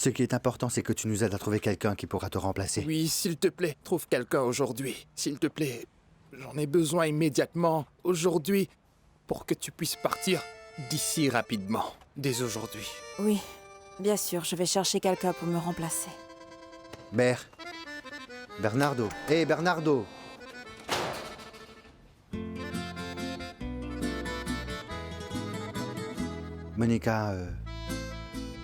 Ce qui est important, c'est que tu nous aides à trouver quelqu'un qui pourra te remplacer. Oui, s'il te plaît, trouve quelqu'un aujourd'hui. S'il te plaît, j'en ai besoin immédiatement, aujourd'hui, pour que tu puisses partir d'ici rapidement, dès aujourd'hui. Oui, bien sûr, je vais chercher quelqu'un pour me remplacer. Bernardo. Hé, Bernardo! Monica,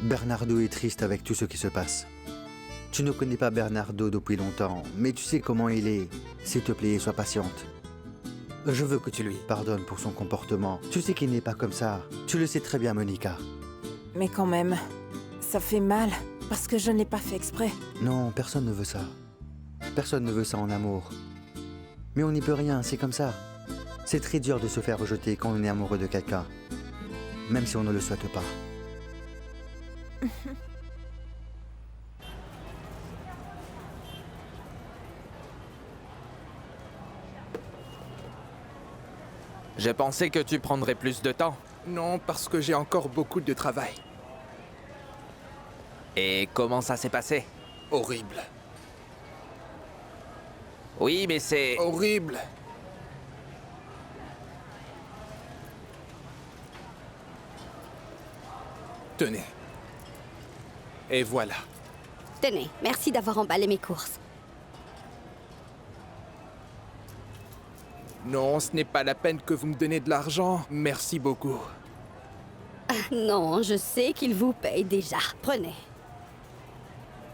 Bernardo est triste avec tout ce qui se passe. Tu ne connais pas Bernardo depuis longtemps, mais tu sais comment il est. S'il te plaît, sois patiente. Je veux que tu lui pardonnes pour son comportement. Tu sais qu'il n'est pas comme ça. Tu le sais très bien, Monica. Mais quand même, ça fait mal, parce que je n'ai pas fait exprès. Non, personne ne veut ça. Personne ne veut ça en amour. Mais on n'y peut rien, c'est comme ça. C'est très dur de se faire rejeter quand on est amoureux de quelqu'un. Même si on ne le souhaite pas. J'ai pensé que tu prendrais plus de temps. Non, parce que j'ai encore beaucoup de travail. Et comment ça s'est passé? Horrible. Oui, mais c'est... Horrible. Tenez. Et voilà. Tenez, merci d'avoir emballé mes courses. Non, ce n'est pas la peine que vous me donnez de l'argent. Merci beaucoup. Non, je sais qu'il vous paye déjà. Prenez.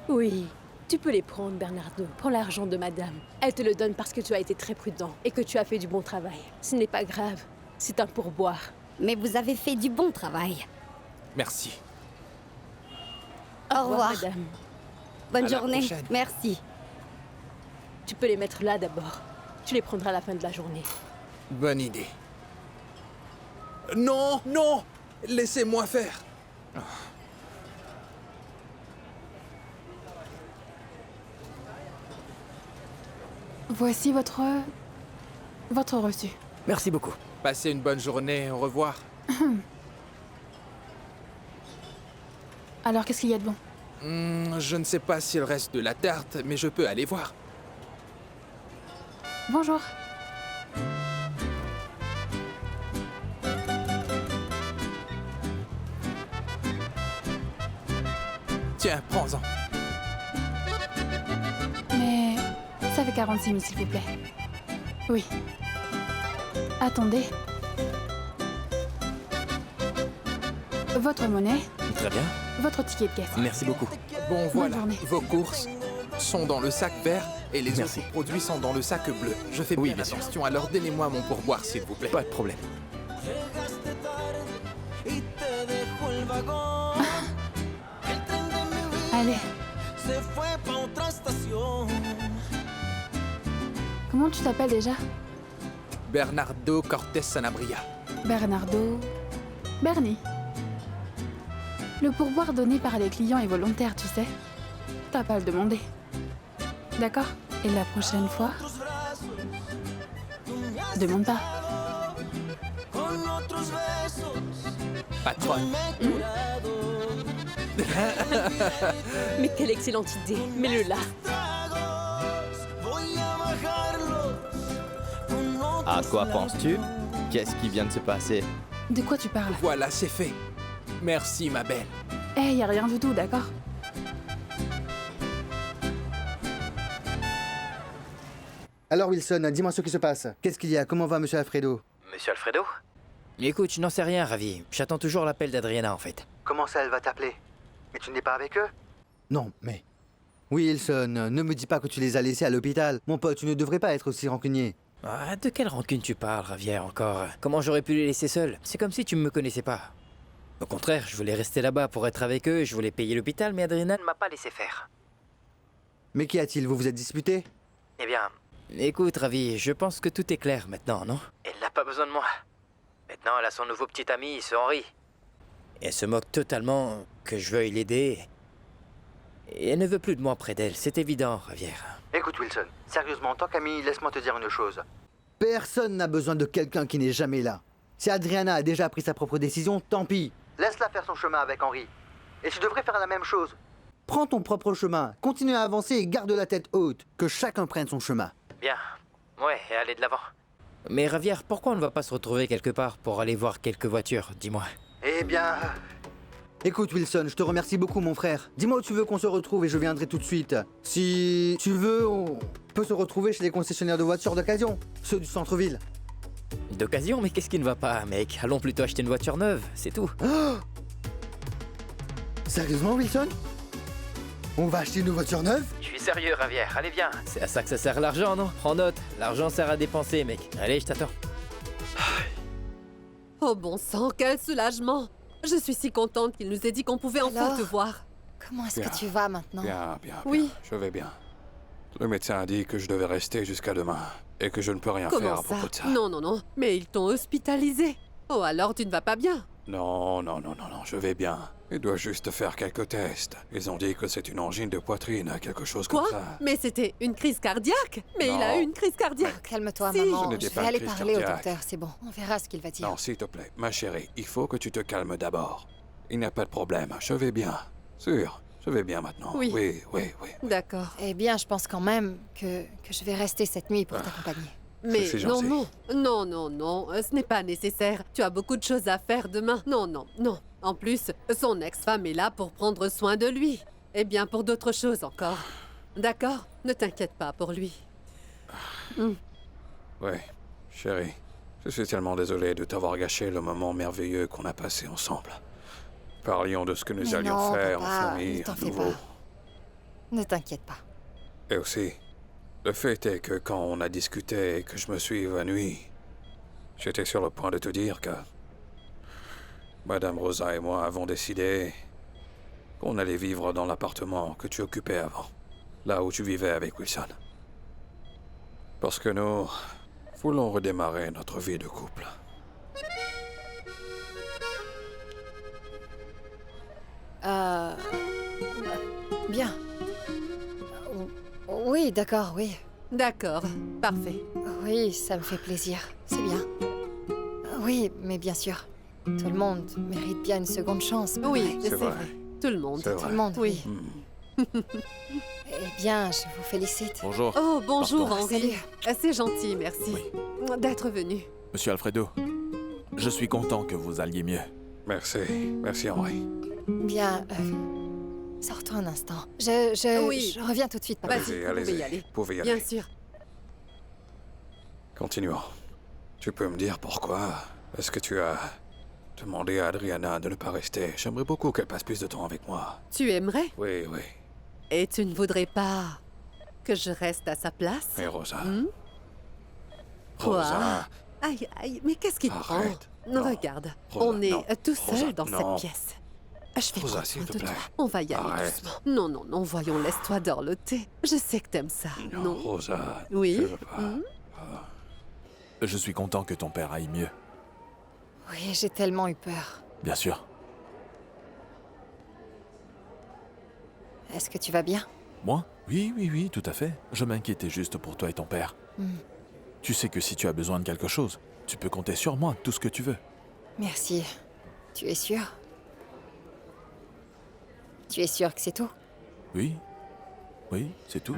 Oui, tu peux les prendre, Bernardo. Prends l'argent de madame. Elle te le donne parce que tu as été très prudent et que tu as fait du bon travail. Ce n'est pas grave. C'est un pourboire. Mais vous avez fait du bon travail. Merci. Au revoir. Madame. Bonne À la journée. prochaine. Merci. Tu peux les mettre là d'abord. Tu les prendras à la fin de la journée. Bonne idée. Non, non! Laissez-moi faire. Voici votre reçu. Merci beaucoup. Passez une bonne journée. Au revoir. Alors, qu'est-ce qu'il y a de bon? Je ne sais pas s'il reste de la tarte, mais je peux aller voir. Bonjour. Tiens, prends-en. Mais ça fait 46 000, s'il vous plaît. Oui. Attendez. Votre monnaie, Très bien. votre ticket de caisse. Merci beaucoup. Bon, voilà. journée. Vos courses sont dans le sac vert et les Merci. autres produits sont dans le sac bleu. Je fais Oui, bien bien sûr. attention, alors donnez-moi mon pourboire, s'il vous plaît. Pas de problème. Allez. Comment tu t'appelles déjà? Bernardo Cortés Sanabria. Bernardo... Bernie. Le pourboire donné par les clients est volontaire, tu sais. T'as pas à le demander. D'accord? Et la prochaine fois... Demande pas. Patronne. Mais quelle excellente idée. Mets-le là. À quoi penses-tu? Qu'est-ce qui vient de se passer? De quoi tu parles? Voilà, c'est fait. Merci, ma belle. Eh, y a rien du tout, d'accord? Alors Wilson, dis-moi ce qui se passe. Qu'est-ce qu'il y a? Comment va Monsieur Alfredo? Monsieur Alfredo? Écoute, je n'en sais rien, Ravi. J'attends toujours l'appel d'Adriana, en fait. Comment ça, elle va t'appeler? Mais tu n'es pas avec eux? Non, mais... Wilson, ne me dis pas que tu les as laissés à l'hôpital. Mon pote, tu ne devrais pas être aussi rancunier. Ah, de quelle rancune tu parles, Ravière, encore? Comment j'aurais pu les laisser seuls? C'est comme si tu ne me connaissais pas. Au contraire, je voulais rester là-bas pour être avec eux, je voulais payer l'hôpital, mais Adriana ne m'a pas laissé faire. Mais qu'y a-t-il? Vous vous êtes disputés? Eh bien, écoute, Ravi, je pense que tout est clair maintenant, non? Elle n'a pas besoin de moi. Maintenant, elle a son nouveau petit ami, ce Henri. Et elle se moque totalement que je veuille l'aider. Et elle ne veut plus de moi près d'elle, c'est évident, Ravière. Écoute Wilson, sérieusement, en tant qu'ami, laisse-moi te dire une chose. Personne n'a besoin de quelqu'un qui n'est jamais là. Si Adriana a déjà pris sa propre décision, tant pis. Laisse-la faire son chemin avec Henri. Et tu devrais faire la même chose. Prends ton propre chemin, continue à avancer et garde la tête haute. Que chacun prenne son chemin. Bien. Ouais, et allez de l'avant. Mais Ravière, pourquoi on ne va pas se retrouver quelque part pour aller voir quelques voitures, dis-moi? Eh bien... Écoute Wilson, je te remercie beaucoup mon frère. Dis-moi où tu veux qu'on se retrouve et je viendrai tout de suite. Si tu veux, on peut se retrouver chez les concessionnaires de voitures d'occasion, ceux du centre-ville. D'occasion, mais qu'est-ce qui ne va pas, mec? Allons plutôt acheter une voiture neuve, c'est tout. Sérieusement Wilson? On va acheter une voiture neuve? Je suis sérieux, Ravière, allez viens. C'est à ça que ça sert l'argent, non? Prends note, l'argent sert à dépenser, mec. Allez, je t'attends. Oh bon sang, quel soulagement! Je suis si contente qu'il nous ait dit qu'on pouvait enfin Alors te voir. Comment est-ce Bien. que tu vas maintenant? Bien, Oui. bien, je vais bien. Le médecin a dit que je devais rester jusqu'à demain et que je ne peux rien faire Comment à ça? propos de ça. Non, non, non. Mais ils t'ont hospitalisé. Oh, alors tu ne vas pas bien. Non, je vais bien. Il doit juste faire quelques tests. Ils ont dit que c'est une angine de poitrine, quelque chose Quoi? comme ça. Mais c'était une crise cardiaque? Mais il a Non. eu une crise cardiaque. Calme-toi, Si. maman. Ce n'était Je pas vais une aller crise parler au cardiaque. docteur, c'est bon. On verra ce qu'il va dire. Non, s'il te plaît, ma chérie, il faut que tu te calmes d'abord. Il n'y a pas de problème, je vais bien. Sûr, je vais bien maintenant. Oui. Oui. D'accord. Eh bien, je pense quand même que je vais rester cette nuit pour t'accompagner. Mais C'est non, gentil. non, ce n'est pas nécessaire. Tu as beaucoup de choses à faire demain. Non. En plus, son ex-femme est là pour prendre soin de lui. Et bien pour d'autres choses encore. D'accord? Ne t'inquiète pas pour lui. Oui, chérie, je suis tellement désolé de t'avoir gâché le moment merveilleux qu'on a passé ensemble. Parlions de ce que nous Mais allions non, faire papa, en famille, ne t'en à fais nouveau. pas. Ne t'inquiète pas. Et aussi, le fait est que quand on a discuté et que je me suis évanoui, j'étais sur le point de te dire que Madame Rosa et moi avons décidé qu'on allait vivre dans l'appartement que tu occupais avant, là où tu vivais avec Wilson. Parce que nous voulons redémarrer notre vie de couple. Bien. Oui, d'accord, oui. D'accord, parfait. Oui, ça me fait plaisir. C'est bien. Oui, mais bien sûr. Tout le monde mérite bien une seconde chance. pas Oui, vrai? c'est C'est vrai. vrai. Tout le monde. C'est Tout vrai. le monde, Oui. oui. Eh bien, je vous félicite. Bonjour. Oh, bonjour Pardon. Henri. Salut. C'est gentil, merci. D'être venu. Monsieur Alfredo, je suis content que vous alliez mieux. Merci Henri. Bien, sors-toi un instant. Oui. Je reviens tout de suite, papa. Vas-y, Allez-y, vous pouvez y aller. Vous pouvez y Bien aller. sûr. Continuons. Tu peux me dire pourquoi? Est-ce que tu as demandé à Adriana de ne pas rester? J'aimerais beaucoup qu'elle passe plus de temps avec moi. Tu aimerais? Oui. Et tu ne voudrais pas que je reste à sa place? Et Rosa? Quoi? Rosa? Aïe, mais qu'est-ce qui te prend? Arrête. Non. Regarde, Rosa, on est non. tout seul Rosa, dans non. cette pièce. Je vais Rosa, prendre s'il soin te de plaît. toi. On va y aller Arrête. doucement. Non, voyons, laisse-toi dorloter. Je sais que t'aimes ça, non? Rosa. Oui. Je veux pas. Je suis content que ton père aille mieux. Oui, j'ai tellement eu peur. Bien sûr. Est-ce que tu vas bien? Moi? Oui, tout à fait. Je m'inquiétais juste pour toi et ton père. Tu sais que si tu as besoin de quelque chose, tu peux compter sur moi, tout ce que tu veux. Merci. Tu es sûr? Tu es sûr que c'est tout? Oui, c'est tout.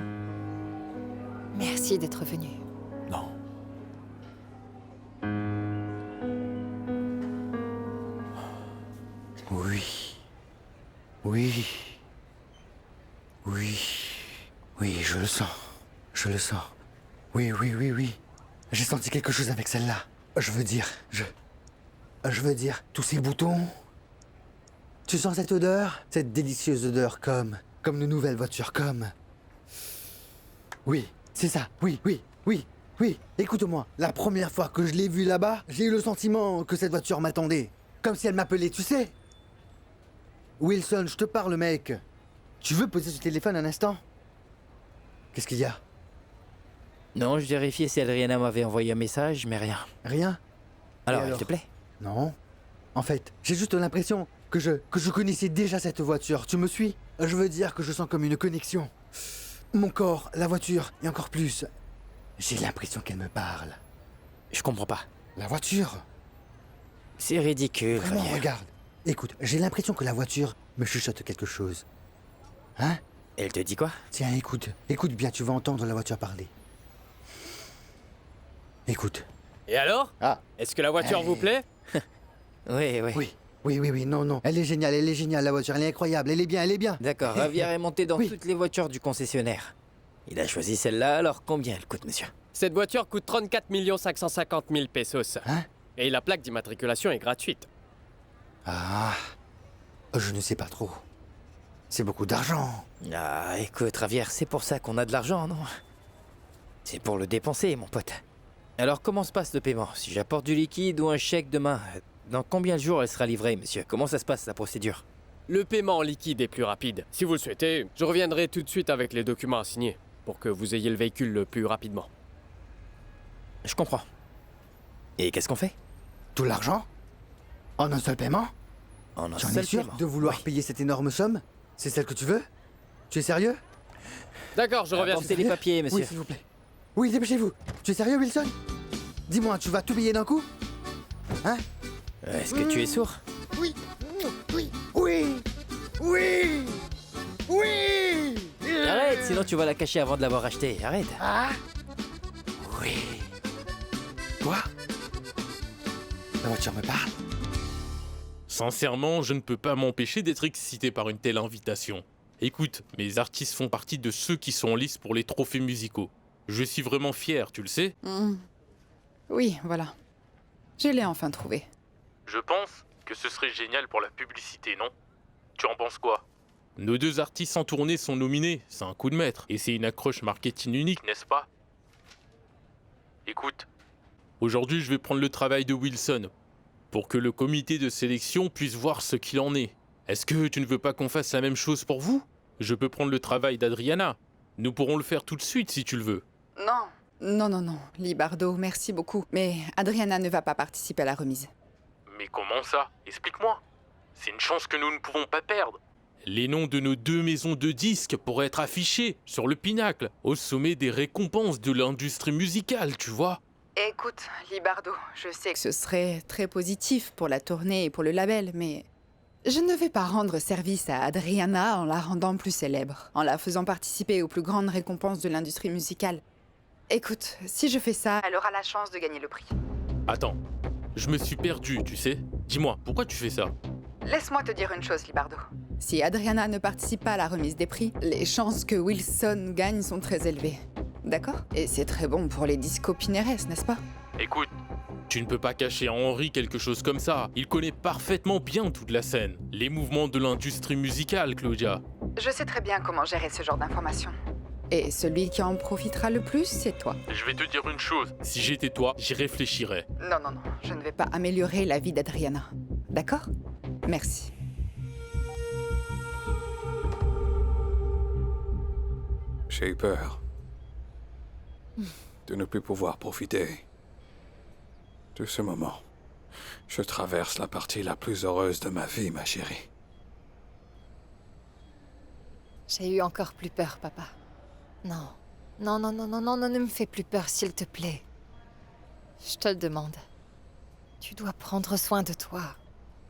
Merci d'être venu. Non. Oui, je le sens. Oui. J'ai senti quelque chose avec celle-là. Je veux dire, tous ces boutons. Tu sens cette odeur? Cette délicieuse odeur comme de nouvelles voitures, comme... Oui, c'est ça, oui. Écoute-moi, la première fois que je l'ai vue là-bas, j'ai eu le sentiment que cette voiture m'attendait. Comme si elle m'appelait, tu sais. Wilson, je te parle, mec. Tu veux poser ce téléphone un instant? Qu'est-ce qu'il y a? Non, je vérifiais si Adriana m'avait envoyé un message, mais rien. Rien? Alors, alors s'il te plaît. Non. En fait, j'ai juste l'impression que je connaissais déjà cette voiture. Tu me suis? Je veux dire que je sens comme une connexion. Mon corps, la voiture, et encore plus. J'ai l'impression qu'elle me parle. Je comprends pas. La voiture? C'est ridicule, Vraiment, Javier. regarde. Écoute, j'ai l'impression que la voiture me chuchote quelque chose. Hein? Elle te dit quoi? Tiens, écoute. Écoute bien, tu vas entendre la voiture parler. Écoute. Et alors? Ah. Est-ce que la voiture vous plaît? Oui. Oui, non. Elle est géniale, la voiture. Elle est incroyable, elle est bien. D'accord, Javier est monté dans toutes les voitures du concessionnaire. Il a choisi celle-là, alors combien elle coûte, monsieur? Cette voiture coûte 34 550 000 pesos. Hein? Et la plaque d'immatriculation est gratuite. Ah, je ne sais pas trop. C'est beaucoup d'argent. Ah, écoute, Javier, c'est pour ça qu'on a de l'argent, non? C'est pour le dépenser, mon pote. Alors, comment se passe le paiement? Si j'apporte du liquide ou un chèque demain, dans combien de jours elle sera livrée, monsieur? Comment ça se passe, la procédure? Le paiement en liquide est plus rapide. Si vous le souhaitez, je reviendrai tout de suite avec les documents à signer, pour que vous ayez le véhicule le plus rapidement. Je comprends. Et qu'est-ce qu'on fait? Tout l'argent? En un seul paiement? En un Tu en es seul sûr paiement? de vouloir payer cette énorme somme? C'est celle que tu veux? Tu es sérieux? D'accord, je reviens. Apportez les papiers, monsieur. Oui, s'il vous plaît. Oui, dépêchez-vous. Tu es sérieux, Wilson? Dis-moi, tu vas tout payer d'un coup? Hein? Est-ce que tu es sourd? Oui. Arrête, sinon tu vas la cacher avant de l'avoir achetée. Arrête. Ah? Oui. Quoi? La voiture me parle? Sincèrement, je ne peux pas m'empêcher d'être excité par une telle invitation. Écoute, mes artistes font partie de ceux qui sont en lice pour les trophées musicaux. Je suis vraiment fier, tu le sais? Oui, voilà. Je l'ai enfin trouvé. Je pense que ce serait génial pour la publicité, non? Tu en penses quoi? Nos deux artistes en tournée sont nominés, c'est un coup de maître. Et c'est une accroche marketing unique, n'est-ce pas? Écoute, aujourd'hui je vais prendre le travail de Wilson, pour que le comité de sélection puisse voir ce qu'il en est. Est-ce que tu ne veux pas qu'on fasse la même chose pour vous? Je peux prendre le travail d'Adriana. Nous pourrons le faire tout de suite si tu le veux. Non, Libardo, merci beaucoup. Mais Adriana ne va pas participer à la remise. Mais comment ça? Explique-moi. C'est une chance que nous ne pouvons pas perdre. Les noms de nos deux maisons de disques pourraient être affichés sur le pinacle, au sommet des récompenses de l'industrie musicale, tu vois. Écoute, Libardo, je sais que ce serait très positif pour la tournée et pour le label, mais je ne vais pas rendre service à Adriana en la rendant plus célèbre, en la faisant participer aux plus grandes récompenses de l'industrie musicale. Écoute, si je fais ça, elle aura la chance de gagner le prix. Attends, je me suis perdu, tu sais. Dis-moi, pourquoi tu fais ça? Laisse-moi te dire une chose, Libardo. Si Adriana ne participe pas à la remise des prix, les chances que Wilson gagne sont très élevées. D'accord? Et c'est très bon pour les discos Pineres, n'est-ce pas? Écoute, tu ne peux pas cacher à Henry quelque chose comme ça. Il connaît parfaitement bien toute la scène. Les mouvements de l'industrie musicale, Claudia. Je sais très bien comment gérer ce genre d'informations. Et celui qui en profitera le plus, c'est toi. Je vais te dire une chose. Si j'étais toi, j'y réfléchirais. Non, je ne vais pas améliorer la vie d'Adriana. D'accord? Merci. J'ai eu peur de ne plus pouvoir profiter de ce moment. Je traverse la partie la plus heureuse de ma vie, ma chérie. J'ai eu encore plus peur, papa. Non, ne me fais plus peur, s'il te plaît. Je te le demande. Tu dois prendre soin de toi,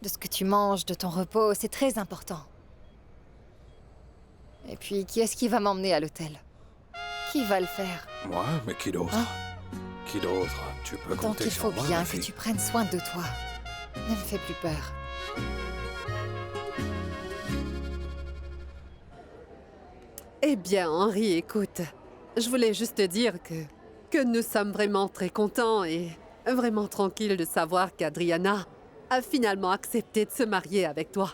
de ce que tu manges, de ton repos, c'est très important. Et puis, qui est-ce qui va m'emmener à l'hôtel? Qui va le faire? Moi? Mais qui d'autre? Qui d'autre? Tu peux Donc compter il sur faut moi, bien ma que fille. tu prennes soin de toi. Ne me fais plus peur. Eh bien, Henri, écoute, je voulais juste te dire que nous sommes vraiment très contents et vraiment tranquilles de savoir qu'Adriana a finalement accepté de se marier avec toi.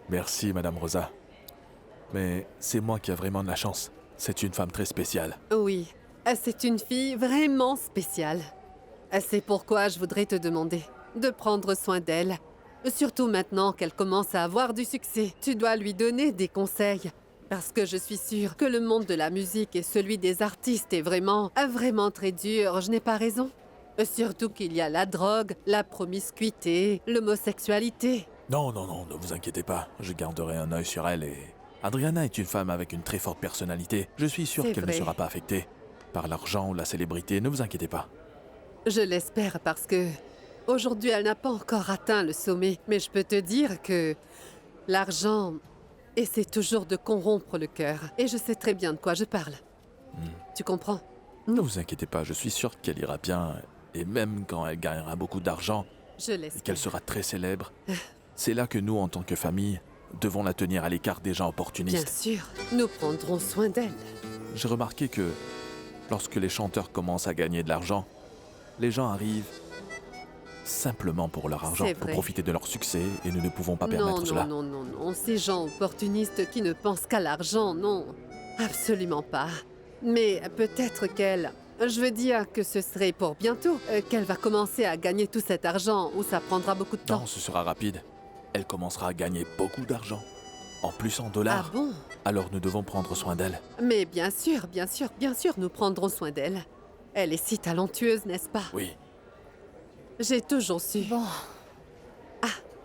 Merci, Madame Rosa. Mais c'est moi qui ai vraiment de la chance. C'est une femme très spéciale. Oui, c'est une fille vraiment spéciale. C'est pourquoi je voudrais te demander de prendre soin d'elle. Surtout maintenant qu'elle commence à avoir du succès. Tu dois lui donner des conseils. Parce que je suis sûre que le monde de la musique et celui des artistes est vraiment très dur. Je n'ai pas raison? Surtout qu'il y a la drogue, la promiscuité, l'homosexualité. Non, ne vous inquiétez pas. Je garderai un œil sur elle et... Adriana est une femme avec une très forte personnalité. Je suis sûr C'est qu'elle ne vrai. sera pas affectée par l'argent ou la célébrité. Ne vous inquiétez pas. Je l'espère parce que aujourd'hui elle n'a pas encore atteint le sommet. Mais je peux te dire que l'argent essaie toujours de corrompre le cœur. Et je sais très bien de quoi je parle. Tu comprends? Ne vous inquiétez pas, je suis sûr qu'elle ira bien. Et même quand elle gagnera beaucoup d'argent, Je et l'espère. qu'elle sera très célèbre, c'est là que nous, en tant que famille, devons la tenir à l'écart des gens Bien opportunistes. sûr, nous prendrons soin d'elle. J'ai remarqué que lorsque les chanteurs commencent à gagner de l'argent, les gens arrivent simplement pour leur argent, C'est pour vrai. profiter de leur succès, et nous ne pouvons pas Non, permettre non, cela. non, non, non. Ces gens opportunistes qui ne pensent qu'à l'argent, non. Absolument pas. Mais peut-être qu'elle... Je veux dire que ce serait pour bientôt qu'elle va commencer à gagner tout cet argent ou ça prendra beaucoup de temps. Non, ce sera rapide. Elle commencera à gagner beaucoup d'argent. En plus en dollars. Ah bon? Alors nous devons prendre soin d'elle. Mais bien sûr, bien sûr, bien sûr, nous prendrons soin d'elle. Elle est si talentueuse, n'est-ce pas? Oui. J'ai toujours su. Bon.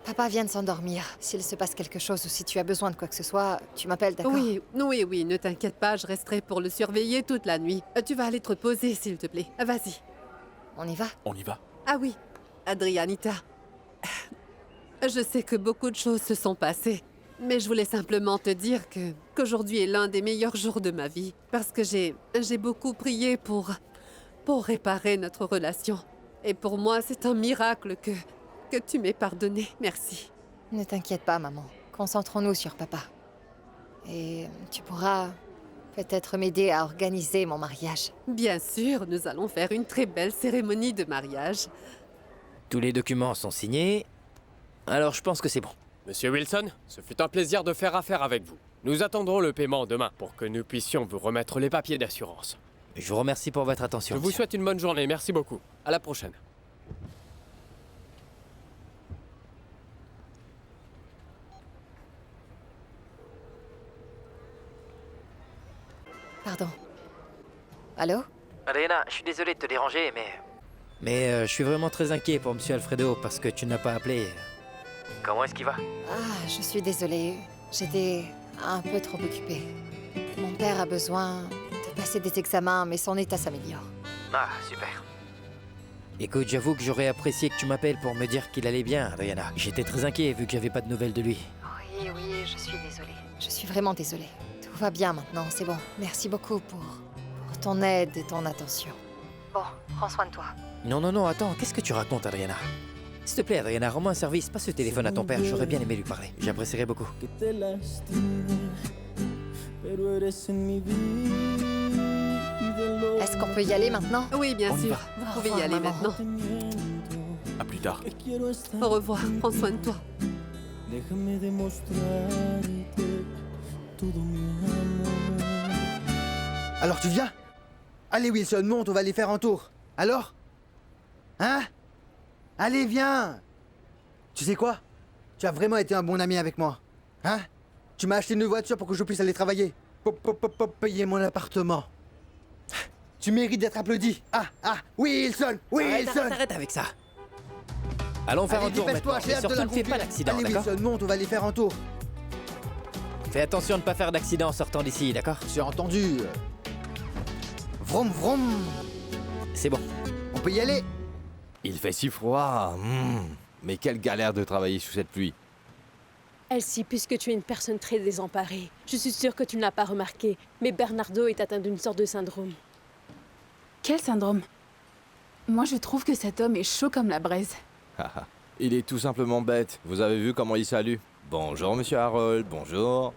Papa vient de s'endormir. S'il se passe quelque chose ou si tu as besoin de quoi que ce soit, tu m'appelles, d'accord? Oui, oui, oui, ne t'inquiète pas, je resterai pour le surveiller toute la nuit. Tu vas aller te reposer, s'il te plaît. Vas-y. On y va? On y va. Ah oui, Adrianita. Je sais que beaucoup de choses se sont passées, mais je voulais simplement te dire qu'aujourd'hui est l'un des meilleurs jours de ma vie, parce que j'ai beaucoup prié pour réparer notre relation. Et pour moi, c'est un miracle que tu m'aies pardonné. Merci. Ne t'inquiète pas, maman. Concentrons-nous sur papa. Et tu pourras peut-être m'aider à organiser mon mariage. Bien sûr, nous allons faire une très belle cérémonie de mariage. Tous les documents sont signés. Alors je pense que c'est bon. Monsieur Wilson, ce fut un plaisir de faire affaire avec vous. Nous attendrons le paiement demain pour que nous puissions vous remettre les papiers d'assurance. Je vous remercie pour votre attention. Je vous souhaite une bonne journée, merci beaucoup. À la prochaine. Pardon. Allô? Adriana, je suis désolé de te déranger, mais je suis vraiment très inquiet pour Monsieur Alfredo parce que tu n'as pas appelé. Comment est-ce qu'il va? Ah, je suis désolée. J'étais un peu trop occupée. Mon père a besoin de passer des examens, mais son état s'améliore. Ah, super. Écoute, j'avoue que j'aurais apprécié que tu m'appelles pour me dire qu'il allait bien, Adriana. J'étais très inquiet vu que j'avais pas de nouvelles de lui. Oui, oui, je suis désolée. Je suis vraiment désolée. Tout va bien maintenant, c'est bon. Merci beaucoup pour ton aide et ton attention. Bon, prends soin de toi. Non, non, non, attends, qu'est-ce que tu racontes, Adriana? S'il te plaît, Adriana, rends-moi un service, passe ce téléphone à ton père, j'aurais bien aimé lui parler. J'apprécierais beaucoup. Est-ce qu'on peut y aller maintenant? Oui, bien On y sûr. va. Vous pouvez y aller maintenant. À plus tard. Au revoir, prends soin de toi. Alors tu viens? Allez Wilson, monte, on va aller faire un tour. Alors? Hein? Allez, viens! Tu sais quoi? Tu as vraiment été un bon ami avec moi. Hein? Tu m'as acheté une voiture pour que je puisse aller travailler. Payer mon appartement. Tu mérites d'être applaudi. Wilson! Wilson! Arrête avec ça. Allons faire un tour maintenant. Dépêche-toi, j'ai Et hâte de surtout, la ne fais pas conduire. d'accident, Allez d'accord? Wilson, monte, on va aller faire un tour. Fais attention de ne pas faire d'accident en sortant d'ici, d'accord? J'ai entendu. Vroom vroom. C'est bon. On peut y aller? Il fait si froid. Mais quelle galère de travailler sous cette pluie. Elsie, puisque tu es une personne très désemparée, je suis sûre que tu ne l'as pas remarqué, mais Bernardo est atteint d'une sorte de syndrome. Quel syndrome? Moi, je trouve que cet homme est chaud comme la braise. Il est tout simplement bête. Vous avez vu comment il salue? Bonjour, monsieur Harold, bonjour.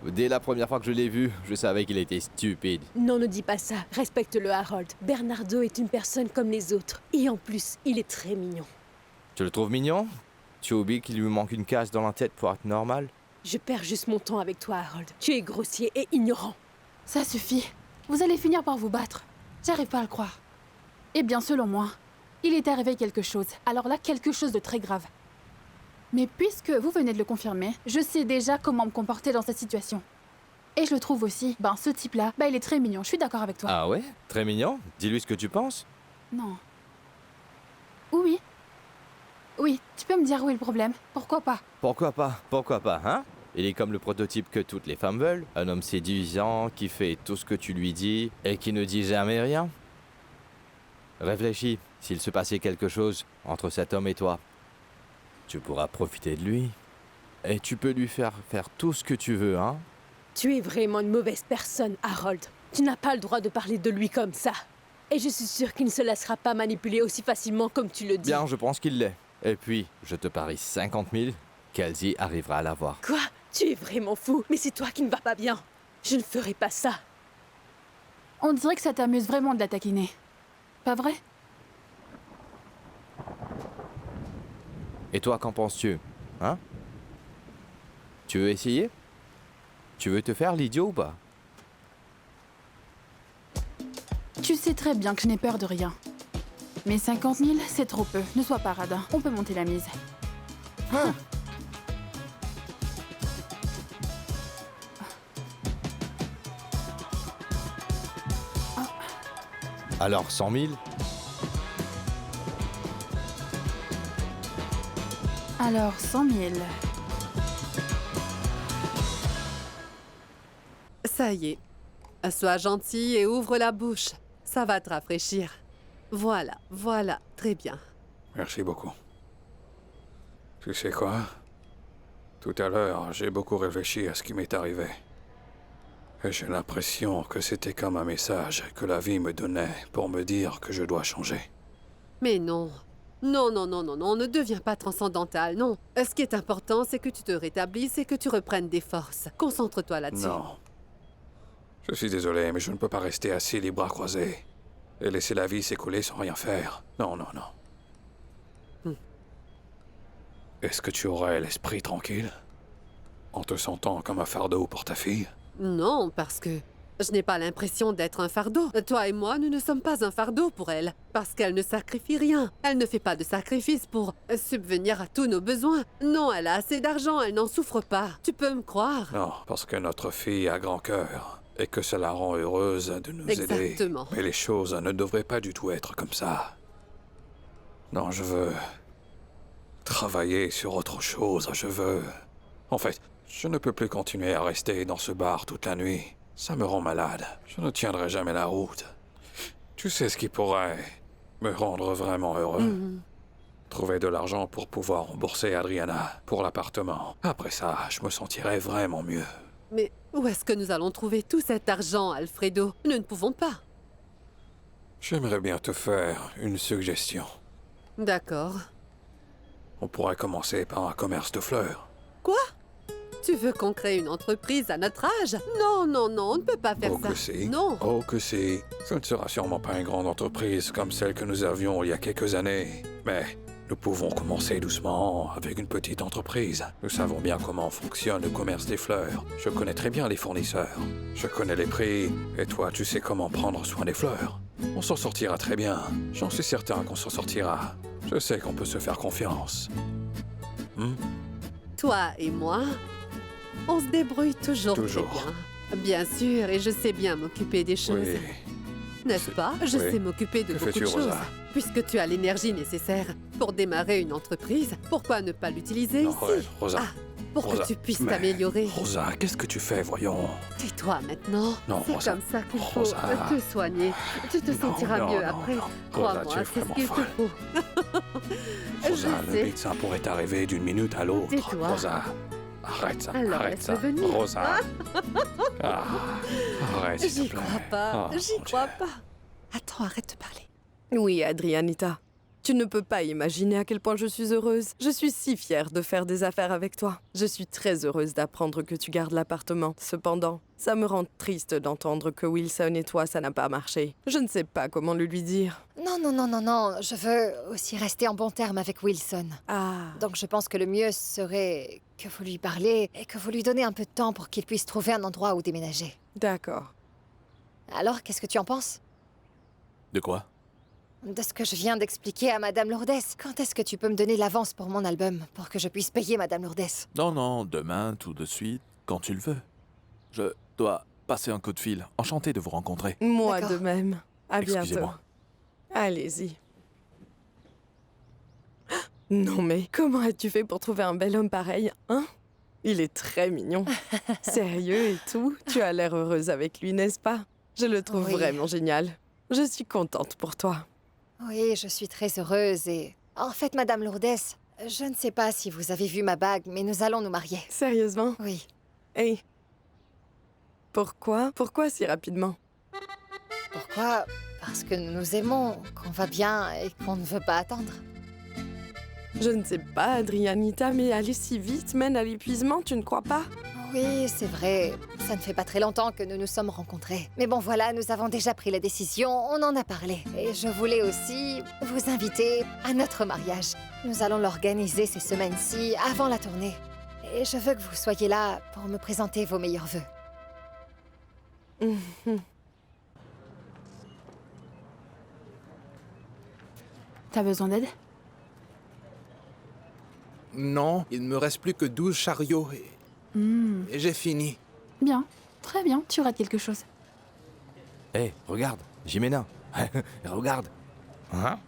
Dès la première fois que je l'ai vu, je savais qu'il était stupide. Non, ne dis pas ça. Respecte-le, Harold. Bernardo est une personne comme les autres. Et en plus, il est très mignon. Tu le trouves mignon? Tu oublies qu'il lui manque une case dans la tête pour être normal? Je perds juste mon temps avec toi, Harold. Tu es grossier et ignorant. Ça suffit. Vous allez finir par vous battre. J'arrive pas à le croire. Eh bien, selon moi, il est arrivé quelque chose. Alors là, quelque chose de très grave. Mais puisque vous venez de le confirmer, je sais déjà comment me comporter dans cette situation. Et je le trouve aussi, ce type-là, il est très mignon, je suis d'accord avec toi. Ah ouais? Très mignon? Dis-lui ce que tu penses. Non. Oui. Oui, tu peux me dire où est le problème? Pourquoi pas? Pourquoi pas, hein? Il est comme le prototype que toutes les femmes veulent. Un homme séduisant, qui fait tout ce que tu lui dis et qui ne dit jamais rien. Réfléchis, s'il se passait quelque chose entre cet homme et toi, tu pourras profiter de lui. Et tu peux lui faire tout ce que tu veux, hein? Tu es vraiment une mauvaise personne, Harold. Tu n'as pas le droit de parler de lui comme ça. Et je suis sûre qu'il ne se laissera pas manipuler aussi facilement comme tu le dis. Bien, je pense qu'il l'est. Et puis, je te parie 50 000 qu'Elsie arrivera à l'avoir. Quoi? Tu es vraiment fou. Mais c'est toi qui ne vas pas bien. Je ne ferai pas ça. On dirait que ça t'amuse vraiment de la taquiner. Pas vrai? Et toi, qu'en penses-tu? Hein? Tu veux essayer? Tu veux te faire l'idiot ou pas? Tu sais très bien que je n'ai peur de rien. Mais 50 000, c'est trop peu. Ne sois pas radin. On peut monter la mise. Hein? Alors 100 000? Alors 100 000. Ça y est. Sois gentil et ouvre la bouche. Ça va te rafraîchir. Voilà, voilà, très bien. Merci beaucoup. Tu sais quoi? Tout à l'heure, j'ai beaucoup réfléchi à ce qui m'est arrivé. Et j'ai l'impression que c'était comme un message que la vie me donnait pour me dire que je dois changer. Mais non. Non, non, non, non, non, ne deviens pas transcendantal, non. Ce qui est important, c'est que tu te rétablisses et que tu reprennes des forces. Concentre-toi là-dessus. Non. Je suis désolé, mais je ne peux pas rester assis les bras croisés et laisser la vie s'écouler sans rien faire. Non, non, non. Est-ce que tu aurais l'esprit tranquille en te sentant comme un fardeau pour ta fille? Non, parce que je n'ai pas l'impression d'être un fardeau. Toi et moi, nous ne sommes pas un fardeau pour elle. Parce qu'elle ne sacrifie rien. Elle ne fait pas de sacrifice pour subvenir à tous nos besoins. Non, elle a assez d'argent, elle n'en souffre pas. Tu peux me croire. Non, parce que notre fille a grand cœur et que ça la rend heureuse de nous aider. Exactement. Mais les choses ne devraient pas du tout être comme ça. Non, je veux travailler sur autre chose. Je veux... En fait, je ne peux plus continuer à rester dans ce bar toute la nuit. Ça me rend malade. Je ne tiendrai jamais la route. Tu sais ce qui pourrait me rendre vraiment heureux? Trouver de l'argent pour pouvoir rembourser Adriana pour l'appartement. Après ça, je me sentirais vraiment mieux. Mais où est-ce que nous allons trouver tout cet argent, Alfredo? Nous ne pouvons pas. J'aimerais bien te faire une suggestion. D'accord. On pourrait commencer par un commerce de fleurs. Quoi? Tu veux qu'on crée une entreprise à notre âge? Non, non, non, on ne peut pas faire ça. Que si. Non. Oh que si. Ce ne sera sûrement pas une grande entreprise comme celle que nous avions il y a quelques années. Mais nous pouvons commencer doucement avec une petite entreprise. Nous savons bien comment fonctionne le commerce des fleurs. Je connais très bien les fournisseurs. Je connais les prix. Et toi, tu sais comment prendre soin des fleurs. On s'en sortira très bien. J'en suis certain qu'on s'en sortira. Je sais qu'on peut se faire confiance. Toi et moi, on se débrouille toujours. Toujours. Très bien. Bien sûr, et je sais bien m'occuper des choses. Oui. N'est-ce pas? Je Oui. sais m'occuper de Que beaucoup de fais-tu, choses. Rosa? Puisque tu as l'énergie nécessaire pour démarrer une entreprise, pourquoi ne pas l'utiliser Non, ici? ouais, Rosa. Pour Rosa. que tu puisses Mais, t'améliorer. Rosa, qu'est-ce que tu fais, voyons? Tais-toi maintenant. Non, c'est Rosa. comme ça qu'il faut Rosa. te soigner. Tu te sentiras non, mieux non, après. non. Crois-moi, Rosa, tu es c'est ce vraiment qu'il te folle. faut. Rosa, Je le sais. médecin pourrait arriver d'une minute à l'autre. Tais-toi. Rosa, arrête ça, Alors, arrête ça. laisse-le venir. Rosa. Ah, arrête, s'il J'y te plaît. crois pas. Oh, J'y mon crois Dieu. pas. Attends, arrête de parler. Oui, Adrianita. Tu ne peux pas imaginer à quel point je suis heureuse. Je suis si fière de faire des affaires avec toi. Je suis très heureuse d'apprendre que tu gardes l'appartement. Cependant, ça me rend triste d'entendre que Wilson et toi, ça n'a pas marché. Je ne sais pas comment le lui dire. Non, non, non, non, non. Je veux aussi rester en bon terme avec Wilson. Ah. Donc je pense que le mieux serait que vous lui parlez et que vous lui donnez un peu de temps pour qu'il puisse trouver un endroit où déménager. D'accord. Alors, qu'est-ce que tu en penses? De quoi? De ce que je viens d'expliquer à Madame Lourdes. Quand est-ce que tu peux me donner l'avance pour mon album, pour que je puisse payer Madame Lourdes? Non, non, demain, tout de suite, quand tu le veux. Je dois passer un coup de fil. Enchanté de vous rencontrer. Moi de même. À bientôt. Excusez-moi. Allez-y. Non mais, comment as-tu fait pour trouver un bel homme pareil, hein? Il est très mignon. Sérieux et tout. Tu as l'air heureuse avec lui, n'est-ce pas? Je le trouve Oui. vraiment génial. Je suis contente pour toi. Oui, je suis très heureuse et... En fait, Madame Lourdes, Je ne sais pas si vous avez vu ma bague, mais nous allons nous marier. Sérieusement? Oui. Hey. Pourquoi? Pourquoi si rapidement? Pourquoi? Parce que nous nous aimons, qu'on va bien et qu'on ne veut pas attendre. Je ne sais pas, Adrianita, mais aller si vite mène à l'épuisement, tu ne crois pas? Oui, c'est vrai. Ça ne fait pas très longtemps que nous nous sommes rencontrés. Mais bon, voilà, nous avons déjà pris la décision, on en a parlé. Et je voulais aussi vous inviter à notre mariage. Nous allons l'organiser ces semaines-ci, avant la tournée. Et je veux que vous soyez là pour me présenter vos meilleurs vœux. T'as besoin d'aide? Non, il ne me reste plus que 12 chariots et j'ai fini. Bien, très bien, tu rates quelque chose. Hé, regarde, Jimena. Regarde. Hein?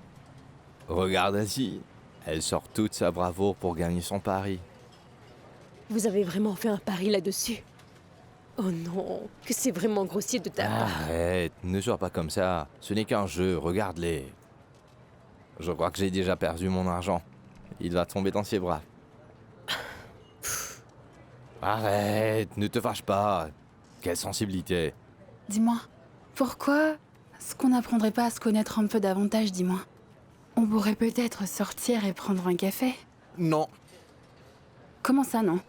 Regarde ainsi. Elle sort toute sa bravoure pour gagner son pari. Vous avez vraiment fait un pari là-dessus? Oh non, que c'est vraiment grossier de ta part. Arrête, ne sois pas comme ça. Ce n'est qu'un jeu, regarde-les. Je crois que j'ai déjà perdu mon argent. Il va tomber dans ses bras. Arrête, ne te fâche pas. Quelle sensibilité. Dis-moi, pourquoi est-ce qu'on n'apprendrait pas à se connaître un peu davantage, dis-moi? On pourrait peut-être sortir et prendre un café? Non. Comment ça, non?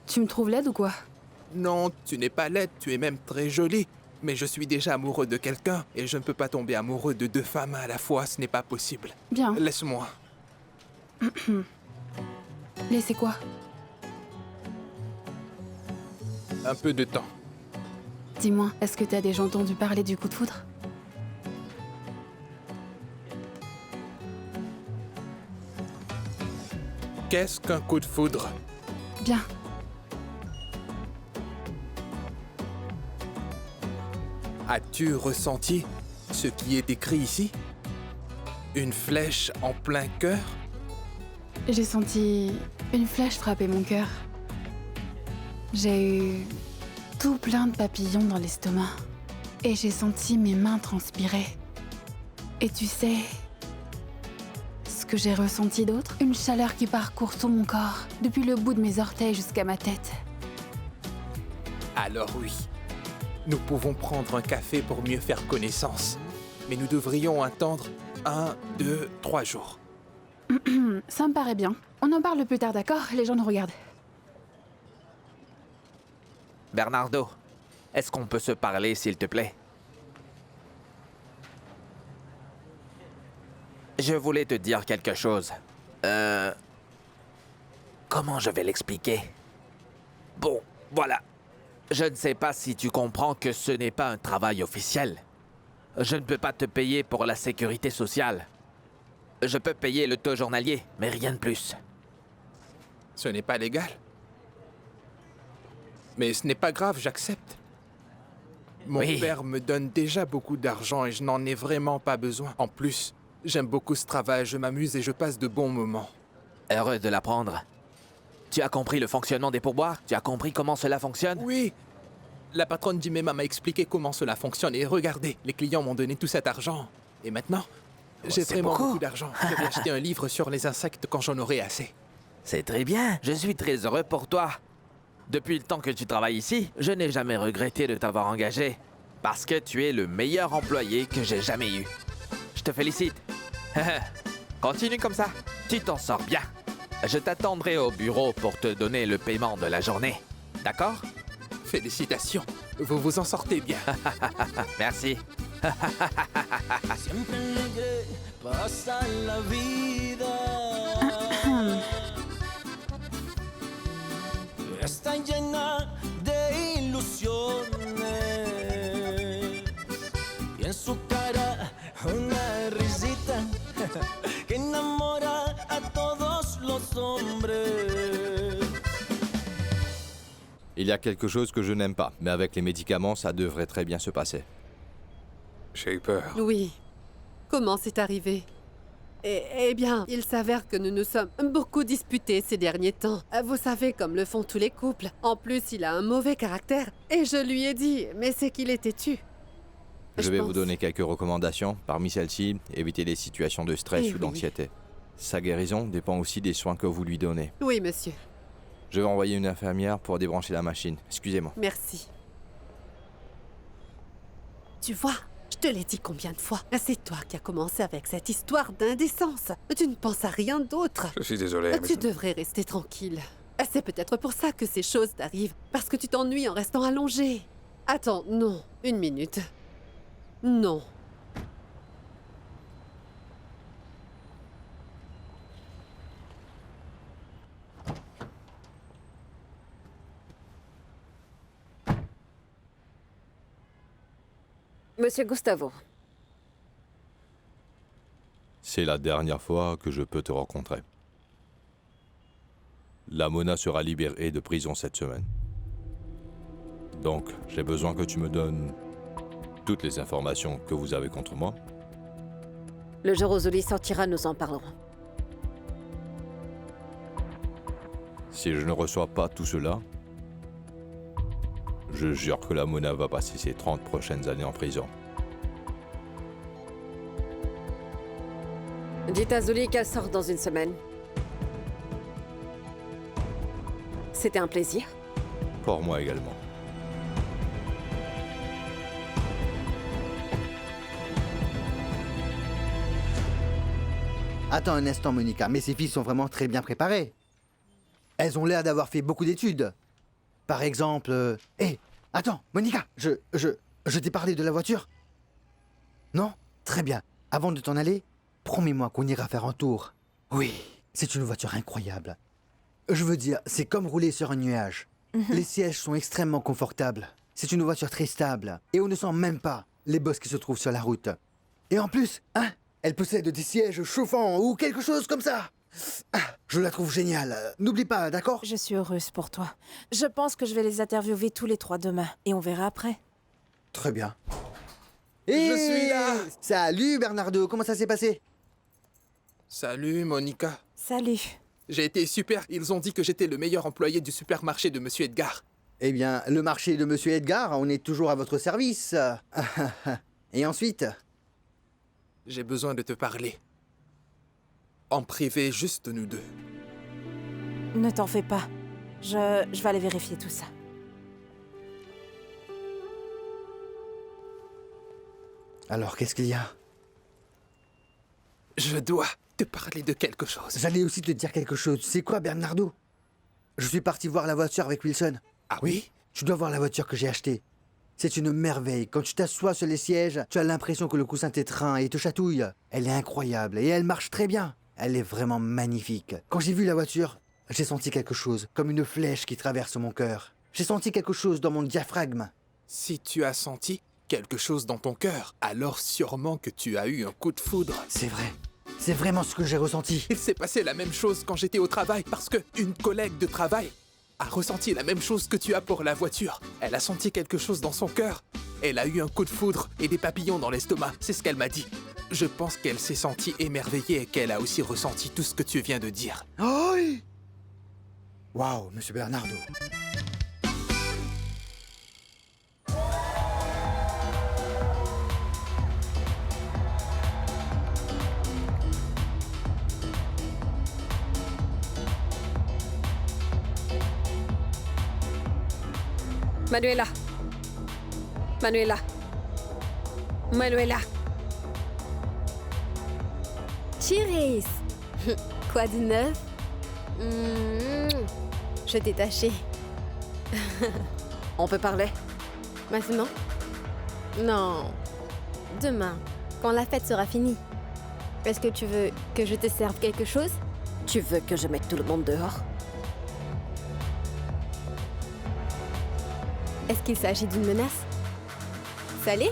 Tu me trouves laide ou quoi? Non, tu n'es pas laide, tu es même très jolie. Mais je suis déjà amoureux de quelqu'un et je ne peux pas tomber amoureux de 2 femmes à la fois, ce n'est pas possible. Bien. Laisse-moi. Laissez quoi? Un peu de temps. Dis-moi, est-ce que t'as déjà entendu parler du coup de foudre? Qu'est-ce qu'un coup de foudre? Bien. As-tu ressenti ce qui est écrit ici? Une flèche en plein cœur? J'ai senti une flèche frapper mon cœur. J'ai eu tout plein de papillons dans l'estomac. Et j'ai senti mes mains transpirer. Et tu sais ce que j'ai ressenti d'autre? Une chaleur qui parcourt tout mon corps, depuis le bout de mes orteils jusqu'à ma tête. Alors oui. Nous pouvons prendre un café pour mieux faire connaissance. Mais nous devrions attendre 1, 2, 3 jours. Ça me paraît bien. On en parle plus tard, d'accord? Les gens nous regardent. Bernardo, est-ce qu'on peut se parler, s'il te plaît? Je voulais te dire quelque chose. Comment je vais l'expliquer? Bon, voilà. Je ne sais pas si tu comprends que ce n'est pas un travail officiel. Je ne peux pas te payer pour la sécurité sociale. Je peux payer le taux journalier, mais rien de plus. Ce n'est pas légal. Mais ce n'est pas grave, j'accepte. Mon père me donne déjà beaucoup d'argent et je n'en ai vraiment pas besoin. En plus, j'aime beaucoup ce travail, je m'amuse et je passe de bons moments. Heureux de l'apprendre. Tu as compris le fonctionnement des pourboires? Tu as compris comment cela fonctionne? Oui. La patronne d'Imema m'a expliqué comment cela fonctionne et regardez, les clients m'ont donné tout cet argent. Et maintenant, j'ai vraiment beaucoup d'argent. Je vais acheter un livre sur les insectes quand j'en aurai assez. C'est très bien. Je suis très heureux pour toi. Depuis le temps que tu travailles ici, je n'ai jamais regretté de t'avoir engagé. Parce que tu es le meilleur employé que j'ai jamais eu. Je te félicite. Continue comme ça. Tu t'en sors bien. Je t'attendrai au bureau pour te donner le paiement de la journée. D'accord? Félicitations. Vous vous en sortez bien. Merci. Está llena de ilusiones y en su cara una risita que enamora a todos los hombres. Il y a quelque chose que je n'aime pas, mais avec les médicaments, ça devrait très bien se passer. J'ai eu peur. Oui. Comment c'est arrivé? Eh bien, il s'avère que nous nous sommes beaucoup disputés ces derniers temps. Vous savez, comme le font tous les couples. En plus, il a un mauvais caractère. Et je lui ai dit, mais c'est qu'il est têtu. Je vais vous donner quelques recommandations. Parmi celles-ci, évitez les situations de stress ou d'anxiété. Sa guérison dépend aussi des soins que vous lui donnez. Oui, monsieur. Je vais envoyer une infirmière pour débrancher la machine. Excusez-moi. Merci. Tu vois, je te l'ai dit combien de fois. C'est toi qui as commencé avec cette histoire d'indécence. Tu ne penses à rien d'autre. Je suis désolé, mais... Tu devrais rester tranquille. C'est peut-être pour ça que ces choses t'arrivent. Parce que tu t'ennuies en restant allongé. Attends, non. Une minute. Non. Monsieur Gustavo. C'est la dernière fois que je peux te rencontrer. La Mona sera libérée de prison cette semaine. Donc, j'ai besoin que tu me donnes toutes les informations que vous avez contre moi. Le jour où Zuli sortira, nous en parlerons. Si je ne reçois pas tout cela, je jure que la Mona va passer ses 30 prochaines années en prison. Dites à Zuli qu'elle sort dans une semaine. C'était un plaisir. Pour moi également. Attends un instant, Monica, mais ces filles sont vraiment très bien préparées. Elles ont l'air d'avoir fait beaucoup d'études. Par exemple... Hé, attends, Monica, je t'ai parlé de la voiture? Non? Très bien. Avant de t'en aller, promets-moi qu'on ira faire un tour. Oui, c'est une voiture incroyable. Je veux dire, c'est comme rouler sur un nuage. Les sièges sont extrêmement confortables. C'est une voiture très stable. Et on ne sent même pas les bosses qui se trouvent sur la route. Et en plus, hein, elle possède des sièges chauffants ou quelque chose comme ça. Ah, je la trouve géniale. N'oublie pas, d'accord? Je suis heureuse pour toi. Je pense que je vais les interviewer tous les trois demain. Et on verra après. Très bien. Je suis là. Salut Bernardo, comment ça s'est passé? Salut Monica. Salut. J'ai été super. Ils ont dit que j'étais le meilleur employé du supermarché de Monsieur Edgar. Eh bien, le marché de Monsieur Edgar, on est toujours à votre service. Et ensuite? J'ai besoin de te parler. En privé, juste nous deux. Ne t'en fais pas. Je vais aller vérifier tout ça. Alors, qu'est-ce qu'il y a? Je dois te parler de quelque chose. J'allais aussi te dire quelque chose. C'est quoi, Bernardo? Je suis parti voir la voiture avec Wilson. Ah oui? Tu dois voir la voiture que j'ai achetée. C'est une merveille. Quand tu t'assois sur les sièges, tu as l'impression que le coussin t'étreint et te chatouille. Elle est incroyable et elle marche très bien. Elle est vraiment magnifique. Quand j'ai vu la voiture, j'ai senti quelque chose, comme une flèche qui traverse mon cœur. J'ai senti quelque chose dans mon diaphragme. Si tu as senti quelque chose dans ton cœur, alors sûrement que tu as eu un coup de foudre. C'est vrai. C'est vraiment ce que j'ai ressenti. Il s'est passé la même chose quand j'étais au travail, parce que une collègue de travail a ressenti la même chose que tu as pour la voiture. Elle a senti quelque chose dans son cœur. Elle a eu un coup de foudre et des papillons dans l'estomac. C'est ce qu'elle m'a dit. Je pense qu'elle s'est sentie émerveillée et qu'elle a aussi ressenti tout ce que tu viens de dire. Oh oui! Waouh, Monsieur Bernardo. Manuela. Manuela. Manuela. Chiris. Quoi de neuf? Je t'ai taché. On peut parler? Maintenant? Non. Demain, quand la fête sera finie. Est-ce que tu veux que je te serve quelque chose? Tu veux que je mette tout le monde dehors? Est-ce qu'il s'agit d'une menace? Salé?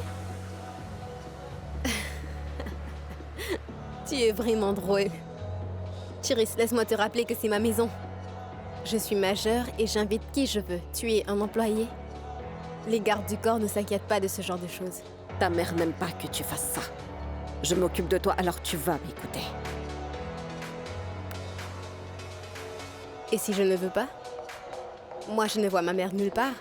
Tu es vraiment drôle. Chiris, laisse-moi te rappeler que c'est ma maison. Je suis majeure et j'invite qui je veux. Tu es un employé. Les gardes du corps ne s'inquiètent pas de ce genre de choses. Ta mère n'aime pas que tu fasses ça. Je m'occupe de toi, alors tu vas m'écouter. Et si je ne veux pas? Moi, je ne vois ma mère nulle part.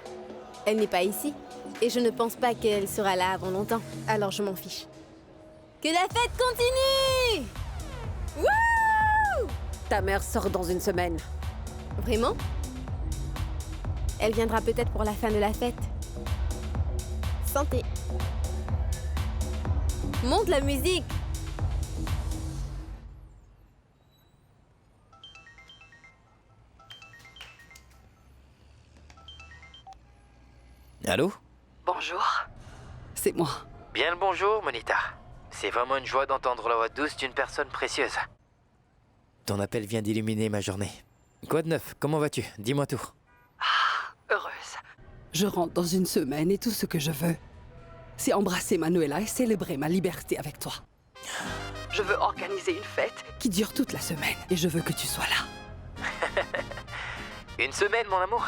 Elle n'est pas ici. Et je ne pense pas qu'elle sera là avant longtemps. Alors je m'en fiche. Que la fête continue! Wouh! Ta mère sort dans une semaine. Vraiment? Elle viendra peut-être pour la fin de la fête. Santé. Monte la musique. Allô? Bonjour. C'est moi. Bien le bonjour, Monita. C'est vraiment une joie d'entendre la voix douce d'une personne précieuse. Ton appel vient d'illuminer ma journée. Quoi de neuf? Comment vas-tu? Dis-moi tout. Heureuse. Je rentre dans une semaine et tout ce que je veux, c'est embrasser Manuela et célébrer ma liberté avec toi. Je veux organiser une fête qui dure toute la semaine et je veux que tu sois là. Une semaine, mon amour?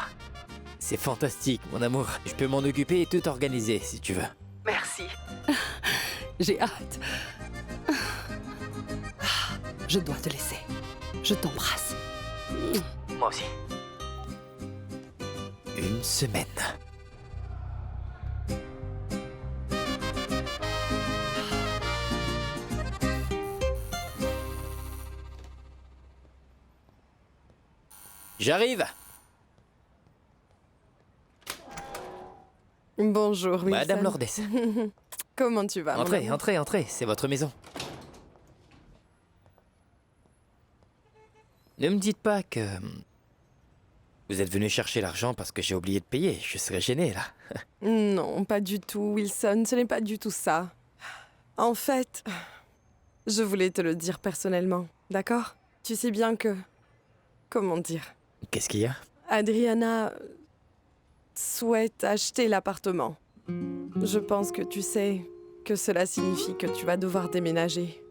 C'est fantastique, mon amour. Je peux m'en occuper et tout organiser, si tu veux. Merci. J'ai hâte. Je dois te laisser. Je t'embrasse. Moi aussi. Une semaine. J'arrive. Bonjour, Wilson. Madame Lourdes. Comment tu vas? Entrez, entrez, entrez. C'est votre maison. Ne me dites pas que... Vous êtes venu chercher l'argent parce que j'ai oublié de payer. Je serais gêné, là. Non, pas du tout, Wilson. Ce n'est pas du tout ça. En fait, je voulais te le dire personnellement, d'accord? Tu sais bien que... Comment dire? Qu'est-ce qu'il y a? Adriana souhaite acheter l'appartement. Je pense que tu sais que cela signifie que tu vas devoir déménager.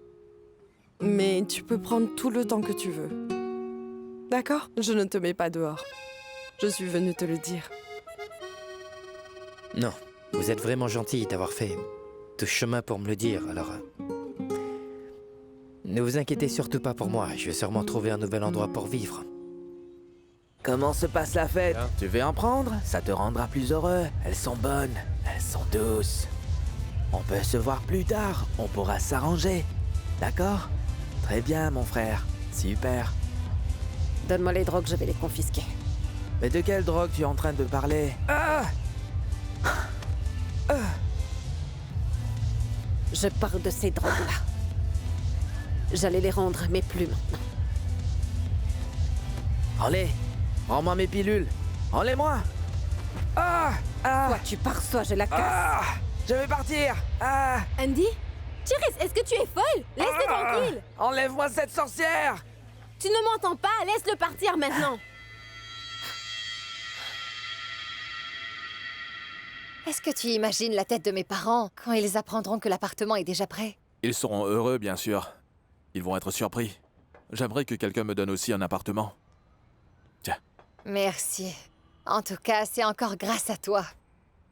Mais tu peux prendre tout le temps que tu veux. D'accord? Je ne te mets pas dehors. Je suis venue te le dire. Non, vous êtes vraiment gentil d'avoir fait tout ce chemin pour me le dire, alors... Ne vous inquiétez surtout pas pour moi, je vais sûrement trouver un nouvel endroit pour vivre. Comment se passe la fête? Tu veux en prendre? Ça te rendra plus heureux. Elles sont bonnes, elles sont douces. On peut se voir plus tard, on pourra s'arranger. D'accord? Très bien, mon frère. Super. Donne-moi les drogues, je vais les confisquer. Mais de quelle drogue tu es en train de parler? Je parle de ces drogues-là. J'allais les rendre, mais plus maintenant. Allez, rends-moi mes pilules. Rends-les-moi. Soit tu pars, soit je la casse. Je vais partir. Andy? Chiris, est-ce que tu es folle? Laisse-le tranquille. Enlève-moi cette sorcière. Tu ne m'entends pas? Laisse-le partir maintenant. Est-ce que tu imagines la tête de mes parents quand ils apprendront que l'appartement est déjà prêt? Ils seront heureux, bien sûr. Ils vont être surpris. J'aimerais que quelqu'un me donne aussi un appartement. Tiens. Merci. En tout cas, c'est encore grâce à toi.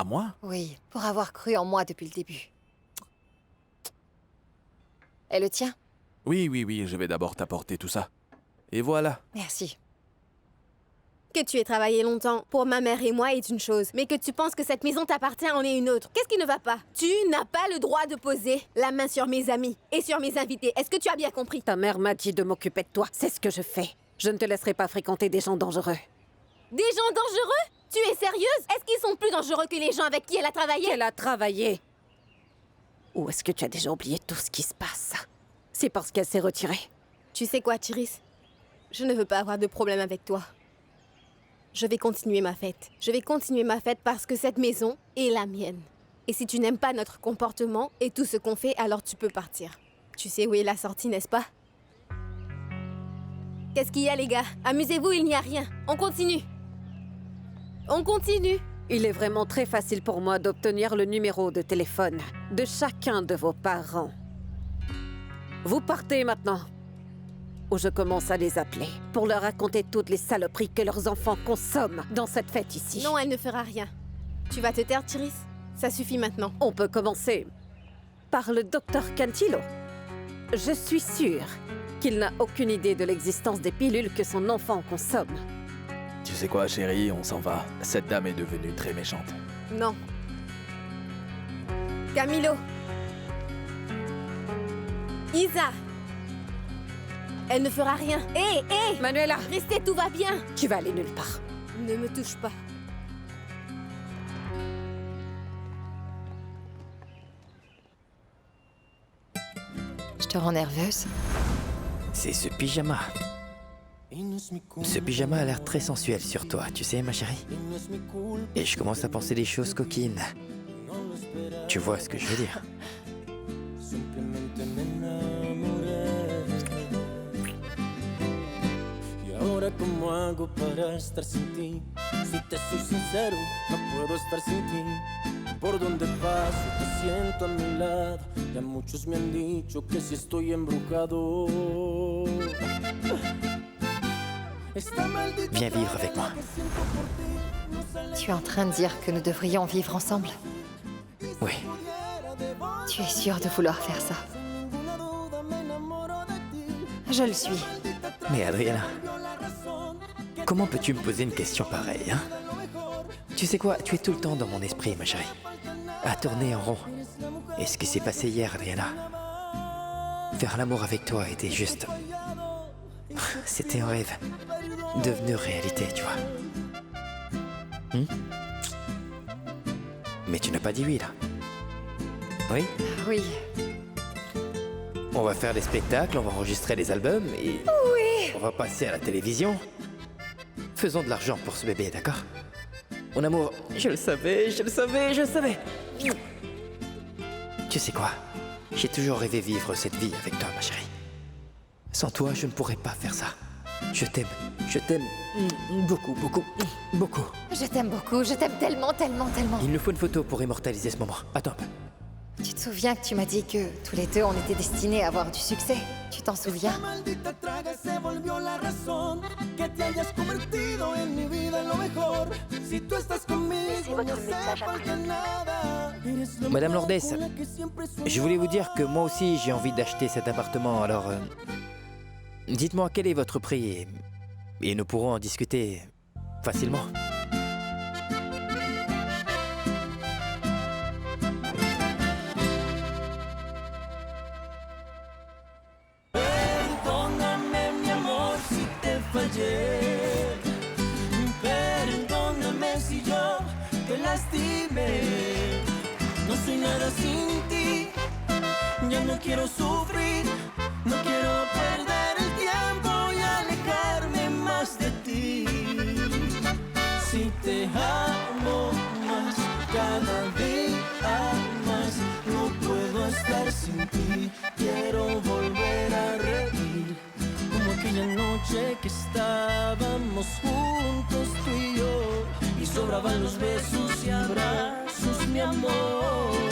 À moi? Oui, pour avoir cru en moi depuis le début. Et le tien? Oui, je vais d'abord t'apporter tout ça. Et voilà. Merci. Que tu aies travaillé longtemps pour ma mère et moi est une chose, mais que tu penses que cette maison t'appartient en est une autre. Qu'est-ce qui ne va pas? Tu n'as pas le droit de poser la main sur mes amis et sur mes invités. Est-ce que tu as bien compris? Ta mère m'a dit de m'occuper de toi. C'est ce que je fais. Je ne te laisserai pas fréquenter des gens dangereux. Des gens dangereux? Tu es sérieuse? Est-ce qu'ils sont plus dangereux que les gens avec qui elle a travaillé? Elle a travaillé. Ou est-ce que tu as déjà oublié tout ce qui se passe? C'est parce qu'elle s'est retirée. Tu sais quoi, Chiris? Je ne veux pas avoir de problème avec toi. Je vais continuer ma fête. Je vais continuer ma fête parce que cette maison est la mienne. Et si tu n'aimes pas notre comportement et tout ce qu'on fait, alors tu peux partir. Tu sais où est la sortie, n'est-ce pas? Qu'est-ce qu'il y a, les gars? Amusez-vous, il n'y a rien. On continue. On continue. Il est vraiment très facile pour moi d'obtenir le numéro de téléphone de chacun de vos parents. Vous partez maintenant. Ou je commence à les appeler pour leur raconter toutes les saloperies que leurs enfants consomment dans cette fête ici. Non, elle ne fera rien. Tu vas te taire, Chiris? Ça suffit maintenant. On peut commencer par le docteur Cantillo. Je suis sûre qu'il n'a aucune idée de l'existence des pilules que son enfant consomme. Tu sais quoi, chérie, on s'en va. Cette dame est devenue très méchante. Non. Camilo. Isa. Elle ne fera rien. Hé, hé Manuela, restez, tout va bien. tu vas aller nulle part. Ne me touche pas. Je te rends nerveuse. C'est ce pyjama. Ce pyjama a l'air très sensuel sur toi, tu sais, ma chérie. Et je commence à penser des choses coquines. Tu vois ce que je veux dire? Ahora cómo hago para estar sin ti. Si te soy sincero, no puedo estar sin ti. Por donde paso te siento a mi lado. Ya muchos me han dicho que si estoy embrujado. Viens vivre avec moi. Tu es en train de dire que nous devrions vivre ensemble? Oui. Tu es sûr de vouloir faire ça? Je le suis. Mais Adriana, comment peux-tu me poser une question pareille, hein? Tu sais quoi, tu es tout le temps dans mon esprit, ma chérie. À tourner en rond. Et ce qui s'est passé hier, Adriana, faire l'amour avec toi était juste... C'était un rêve, devenu réalité, tu vois. Mais tu n'as pas dit oui, là. Oui? Oui. On va faire des spectacles, on va enregistrer des albums et... Oui! On va passer à la télévision. Faisons de l'argent pour ce bébé, d'accord? Mon amour, je le savais, je le savais, je le savais. Tu sais quoi? J'ai toujours rêvé vivre cette vie avec toi, ma chérie. Sans toi, je ne pourrais pas faire ça. Je t'aime beaucoup, beaucoup, beaucoup. Je t'aime beaucoup, je t'aime tellement, tellement, tellement. Il nous faut une photo pour immortaliser ce moment. Attends un peu. Tu te souviens que tu m'as dit que tous les deux on était destinés à avoir du succès? Tu t'en souviens? Madame Lourdes, je voulais vous dire que moi aussi j'ai envie d'acheter cet appartement, alors... dites-moi quel est votre prix et nous pourrons en discuter facilement. Perdóname, mi amor, si te fallé. Perdóname si yo te lastimé. No soy nada sin ti. Ya no quiero sufrir. No quiero perder el tiempo y alejarme más de ti. Si te amo más, cada día más, no puedo estar sin ti. Quiero volver a reír, como aquella noche que estábamos juntos tú y yo, y sobraban los besos y abrazos, mi amor.